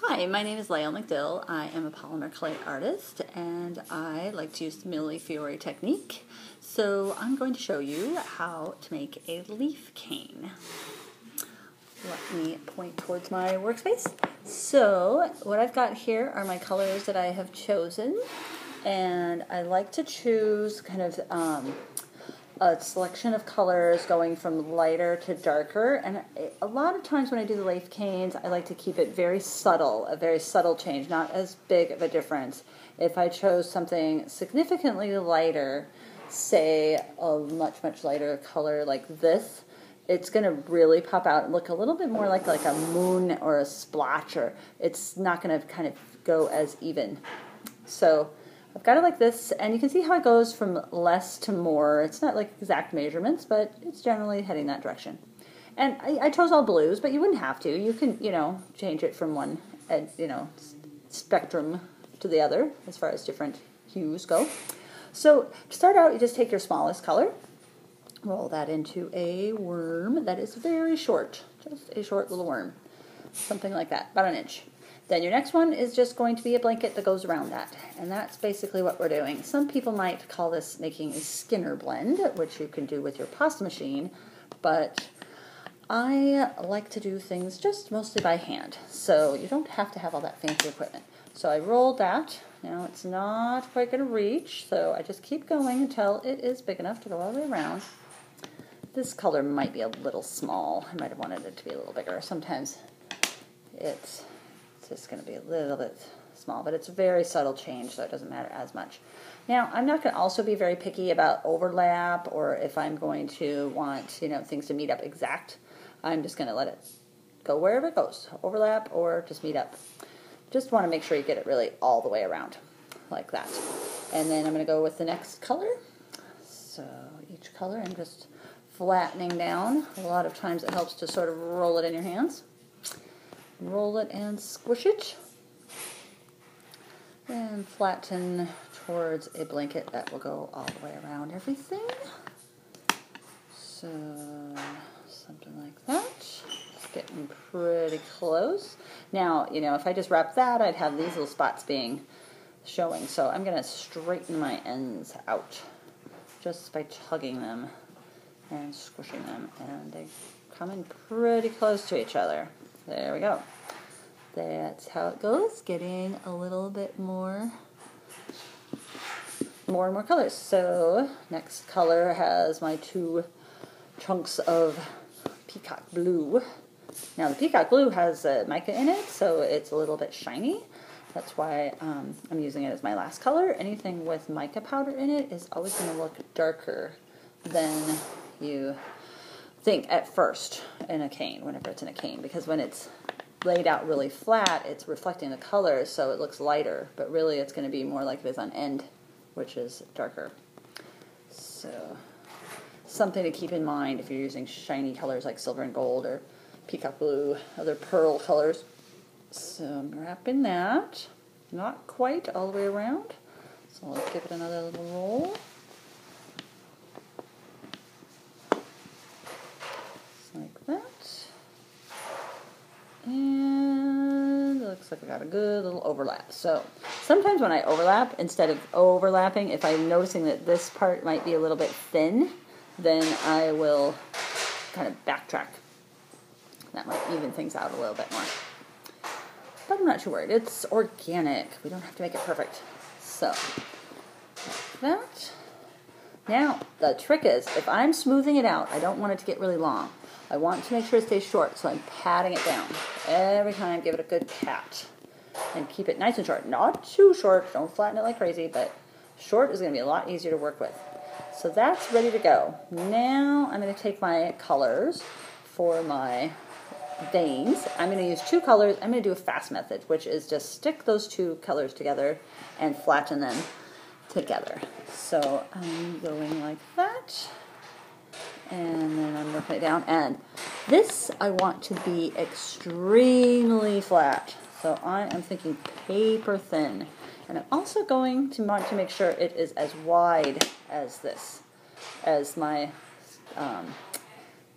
Hi, my name is Layl. I am a polymer clay artist and I like to use the Mille technique. So I'm going to show you how to make a leaf cane. Let me point towards my workspace. So what I've got here are my colors that I have chosen, and I like to choose kind of a selection of colors going from lighter to darker, and a lot of times when I do the leaf canes I like to keep it very subtle, a very subtle change, not as big of a difference. If I chose something significantly lighter, say a much lighter color like this, it's going to really pop out and look a little bit more like a moon or a splotch, or it's not going to kind of go as even. So I've got it like this, and you can see how it goes from less to more. It's not like exact measurements, but it's generally heading that direction. And I chose all blues, but you wouldn't have to. You can, change it from one, spectrum to the other as far as different hues go. So to start out, you just take your smallest color, roll that into a worm that is very short, just a short little worm, something like that, about 1 inch. Then your next one is just going to be a blanket that goes around that, and that's basically what we're doing. Some people might call this making a Skinner blend, which you can do with your pasta machine, but I like to do things just mostly by hand, so you don't have to have all that fancy equipment. So I rolled that. Now it's not quite going to reach, so I just keep going until it is big enough to go all the way around. This color might be a little small. I might have wanted it to be a little bigger. Sometimes it's just going to be a little bit small, but it's a very subtle change, so it doesn't matter as much. Now, I'm not going to also be very picky about overlap, or if I'm going to want, things to meet up exact. I'm just going to let it go wherever it goes, overlap or just meet up. Just want to make sure you get it really all the way around, like that. And then I'm going to go with the next color. So each color I'm just flattening down. A lot of times it helps to sort of roll it in your hands. Roll it and squish it, and flatten towards a blanket that will go all the way around everything. So something like that. It's getting pretty close. Now, if I just wrap that, I'd have these little spots showing. So I'm going to straighten my ends out just by tugging them and squishing them, and they come in pretty close to each other. There we go. That's how it goes, getting a little bit more and more colors. So next color has my 2 chunks of Peacock Blue. Now the Peacock Blue has mica in it, so it's a little bit shiny. That's why I'm using it as my last color. Anything with mica powder in it is always going to look darker than you think at first in a cane, whenever it's in a cane, because when it's laid out really flat, it's reflecting the colors, so it looks lighter, but really it's going to be more like it is on end, which is darker. So something to keep in mind if you're using shiny colors like silver and gold or peacock blue, other pearl colors. So I'm wrapping that, not quite all the way around, so let's give it another little roll. Like that. And it looks like I got a good little overlap. So sometimes when I overlap, instead of overlapping, if I'm noticing that this part might be a little bit thin, then I will kind of backtrack. That might even things out a little bit more. But I'm not too worried. It's organic. We don't have to make it perfect. So, like that. Now, the trick is, if I'm smoothing it out, I don't want it to get really long. I want to make sure it stays short, so I'm patting it down. Every time, give it a good pat. And keep it nice and short. Not too short, don't flatten it like crazy, but short is going to be a lot easier to work with. So that's ready to go. Now, I'm going to take my colors for my veins. I'm going to use 2 colors. I'm going to do a fast method, which is just stick those 2 colors together and flatten them together. So I'm going like that, and then I'm working it down, and this I want to be extremely flat, so I am thinking paper thin, and I'm also going to want to make sure it is as wide as this, as my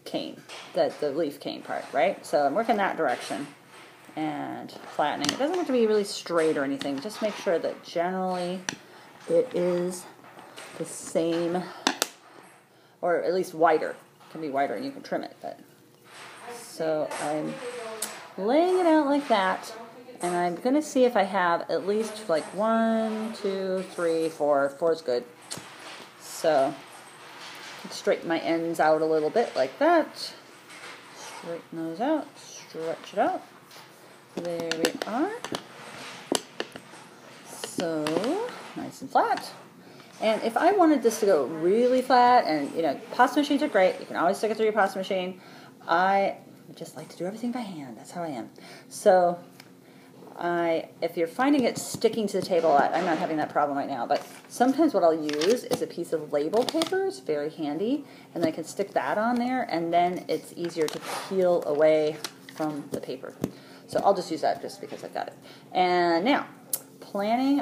cane, the leaf cane part, right? So I'm working that direction, and flattening. It doesn't have to be really straight or anything. Just make sure that generally it is the same, or at least wider. It can be wider and you can trim it. But so I'm laying it out like that, and I'm going to see if I have at least like 1, 2, 3, 4. 4 is good. So straighten my ends out a little bit like that. Straighten those out. Stretch it out. There we are. So nice and flat. And if I wanted this to go really flat, and you know, pasta machines are great. You can always stick it through your pasta machine. I just like to do everything by hand. That's how I am. So if you're finding it sticking to the table, I'm not having that problem right now, but sometimes what I'll use is a piece of label paper. It's very handy, and I can stick that on there, and then it's easier to peel away from the paper. So I'll just use that just because I've got it. And now, planning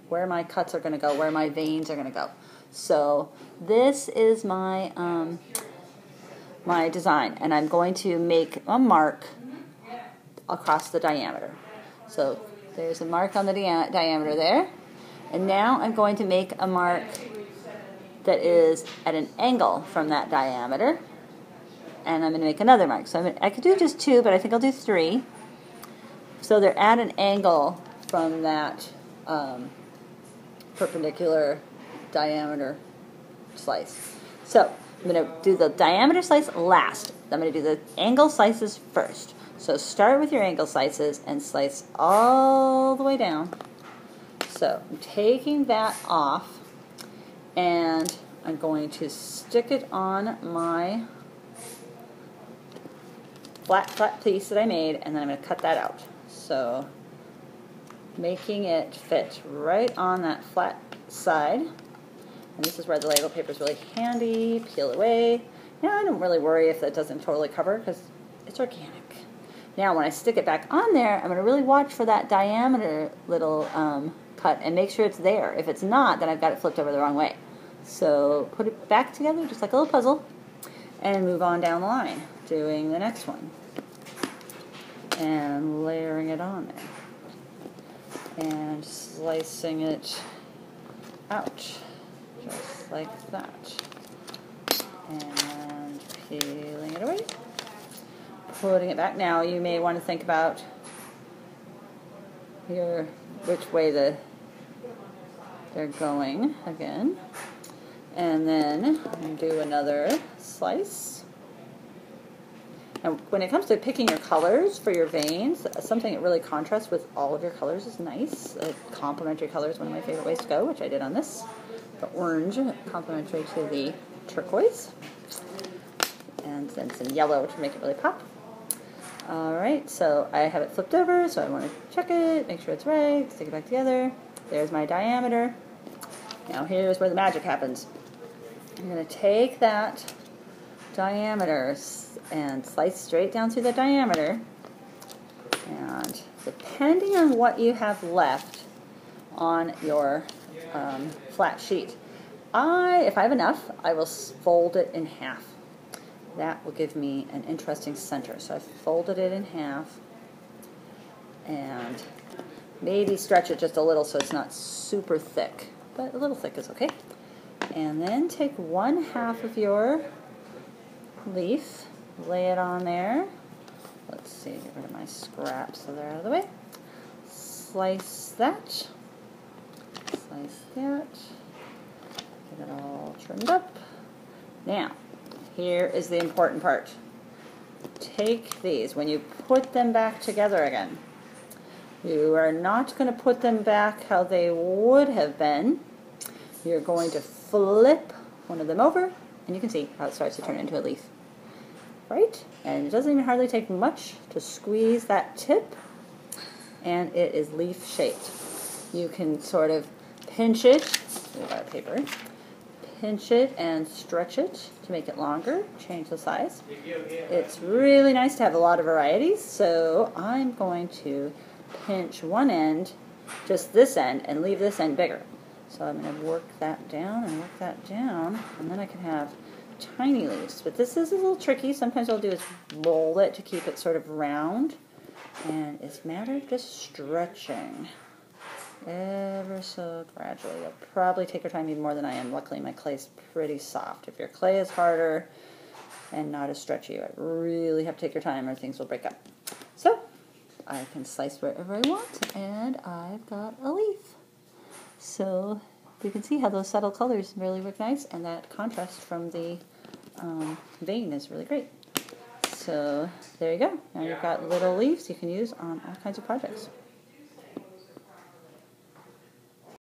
where my cuts are going to go, where my veins are going to go. So this is my my design, and I'm going to make a mark across the diameter. So there's a mark on the diameter there. And now I'm going to make a mark that is at an angle from that diameter. And I'm going to make another mark. So I could do just 2, but I think I'll do 3. So they're at an angle from that perpendicular diameter slice. So I'm going to do the diameter slice last. I'm going to do the angle slices first. So start with your angle slices and slice all the way down. So I'm taking that off, and I'm going to stick it on my flat piece that I made, and then I'm going to cut that out. So making it fit right on that flat side. And this is where the label paper is really handy. Peel away. Now I don't really worry if that doesn't totally cover because it's organic. Now when I stick it back on there, I'm going to really watch for that diameter little cut and make sure it's there. If it's not, then I've got it flipped over the wrong way. So put it back together just like a little puzzle and move on down the line, doing the next one. And layering it on there. And slicing it out, just like that. And peeling it away. Putting it back. Now you may want to think about which way they're going again. And then do another slice. And when it comes to picking your colors for your veins, something that really contrasts with all of your colors is nice. A complementary color is one of my favorite ways to go, which I did on this. The orange, complementary to the turquoise. And then some yellow to make it really pop. Alright, so I have it flipped over, so I want to check it, make sure it's right, stick it back together. There's my diameter. Now here's where the magic happens. I'm going to take that diameter and slice straight down through the diameter. And depending on what you have left on your flat sheet, if I have enough, I will fold it in half. That will give me an interesting center. So I've folded it in half and maybe stretch it just a little so it's not super thick, but a little thick is okay. And then take 1/2 of your leaf, lay it on there. Let's see, get rid of my scraps so they're out of the way. Slice that. Slice that. Get it all trimmed up. Now, here is the important part. Take these, when you put them back together again, you are not going to put them back how they would have been. You're going to flip one of them over, and you can see how it starts to turn into a leaf. Right? And it doesn't even hardly take much to squeeze that tip, and it is leaf shaped. You can sort of pinch it with our paper. Pinch it and stretch it to make it longer, change the size. It's really nice to have a lot of varieties, so I'm going to pinch one end, just this end, and leave this end bigger. So I'm going to work that down and work that down, and then I can have tiny leaves. But this is a little tricky. Sometimes what I'll do is roll it to keep it sort of round, And it's a matter of just stretching ever so gradually. You'll probably take your time even more than I am. Luckily, my clay's pretty soft. If your clay is harder and not as stretchy, you really have to take your time or things will break up. So, I can slice wherever I want, and I've got a leaf. So, you can see how those subtle colors really work nice, and that contrast from the vein is really great. So, there you go. Now you've got little leaves you can use on all kinds of projects.